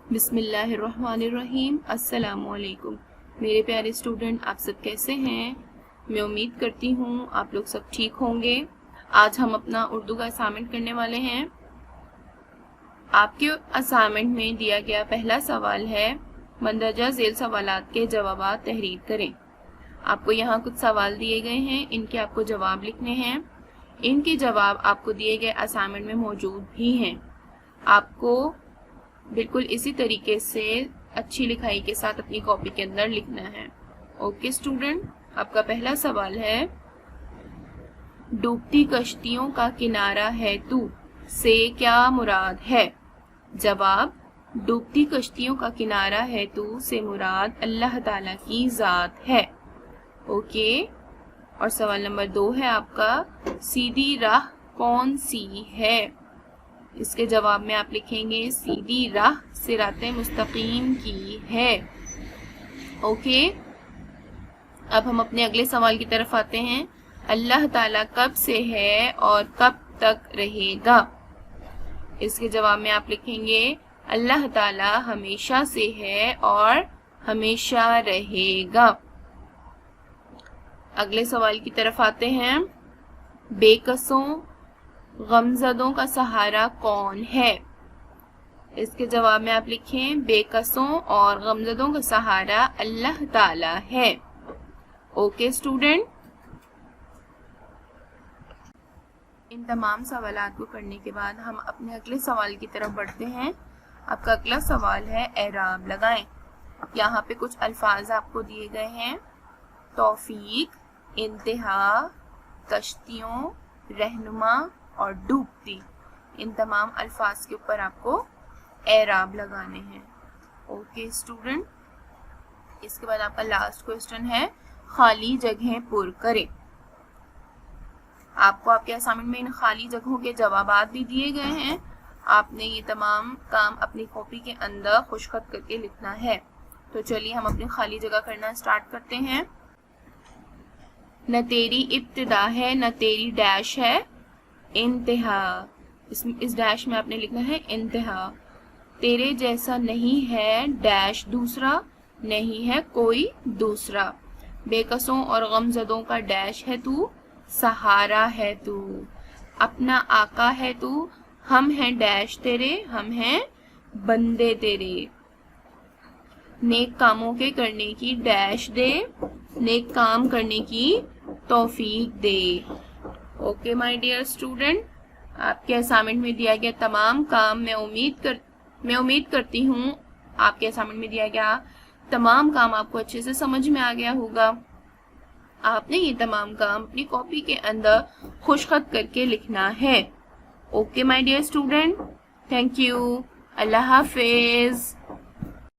بسم اللہ الرحمن الرحیم۔ السلام علیکم میرے پیارے اسٹوڈنٹ، آپ سب کیسے ہیں؟ میں امید کرتی ہوں آپ لوگ سب ٹھیک ہوں گے۔ آج ہم اپنا اردو کا اسائنمنٹ کرنے والے ہیں۔ آپ کے اسائنمنٹ میں دیا گیا پہلا سوال ہے مندرجہ ذیل سوالات کے جوابات تحریر کریں۔ آپ کو یہاں کچھ سوال دیے گئے ہیں، ان کے آپ کو جواب لکھنے ہیں۔ ان کے جواب آپ کو دیے گئے اسائنمنٹ میں موجود بھی ہیں۔ آپ کو بالکل اسی طریقے سے اچھی لکھائی کے ساتھ اپنی کاپی کے اندر لکھنا ہے۔ اوکے اسٹوڈنٹ، آپ کا پہلا سوال ہے ڈوبتی کشتیوں کا کنارہ ہے تو سے کیا مراد ہے؟ جواب، ڈوبتی کشتیوں کا کنارہ ہے تو سے مراد اللہ تعالیٰ کی ذات ہے۔ اوکے، اور سوال نمبر 2 ہے آپ کا سیدھی راہ کون سی ہے؟ اس کے جواب میں آپ لکھیں گے سیدھی راہ صراط مستقیم کی ہے۔ اوکے، اب ہم اپنے اگلے سوال کی طرف آتے ہیں۔ اللہ تعالیٰ کب سے ہے اور کب تک رہے گا؟ اس کے جواب میں آپ لکھیں گے اللہ تعالیٰ ہمیشہ سے ہے اور ہمیشہ رہے گا۔ اگلے سوال کی طرف آتے ہیں۔ بے کسوں غمزدوں کا سہارا کون ہے؟ اس کے جواب میں آپ لکھیں بے کسوں اور غمزدوں کا سہارا اللہ تعالی ہے۔ اوکے اسٹوڈنٹ، ان تمام سوالات کو کرنے کے بعد ہم اپنے اگلے سوال کی طرف بڑھتے ہیں۔ آپ کا اگلا سوال ہے اعراب لگائیں۔ یہاں پہ کچھ الفاظ آپ کو دیے گئے ہیں، توفیق، انتہا، کشتیوں، رہنما اور ڈوبتی۔ ان تمام الفاظ کے اوپر آپ کو اعراب لگانے ہیں۔ اوکے اسٹوڈنٹ، اس کے بعد آپ کا لاسٹ کوسچن ہے خالی جگہیں پر کریں۔ آپ کو آپ کے اسائنمنٹ میں ان خالی جگہوں کے جوابات بھی دیے گئے ہیں۔ آپ نے یہ تمام کام اپنی کاپی کے اندر خوش خط کر کے لکھنا ہے۔ تو چلیے ہم اپنی خالی جگہ کرنا اسٹارٹ کرتے ہیں۔ نہ تیری ابتدا ہے نہ تیری ڈیش ہے انتہا، اس ڈیش میں آپ نے لکھنا ہے انتہا۔ تیرے جیسا نہیں ہے ڈیش دوسرا، نہیں ہے کوئی دوسرا۔ بے کسوں اور غمزدوں کا ڈیش ہے تو، سہارا ہے تو، اپنا آقا ہے تو، ہم ہیں ڈیش تیرے، ہم ہیں بندے تیرے۔ نیک کاموں کے کرنے کی ڈیش دے، نیک کام کرنے کی توفیق دے۔ اوکے مائی ڈیئر اسٹوڈنٹ، آپ کے اسائنمنٹ میں دیا گیا تمام کام میں امید کرتی ہوں آپ کے اسائنمنٹ میں دیا گیا تمام کام آپ کو اچھے سے سمجھ میں آ گیا ہوگا۔ آپ نے یہ تمام کام اپنی کاپی کے اندر خوش خط کر کے لکھنا ہے۔ Okay my dear student, thank you, اللہ حافظ۔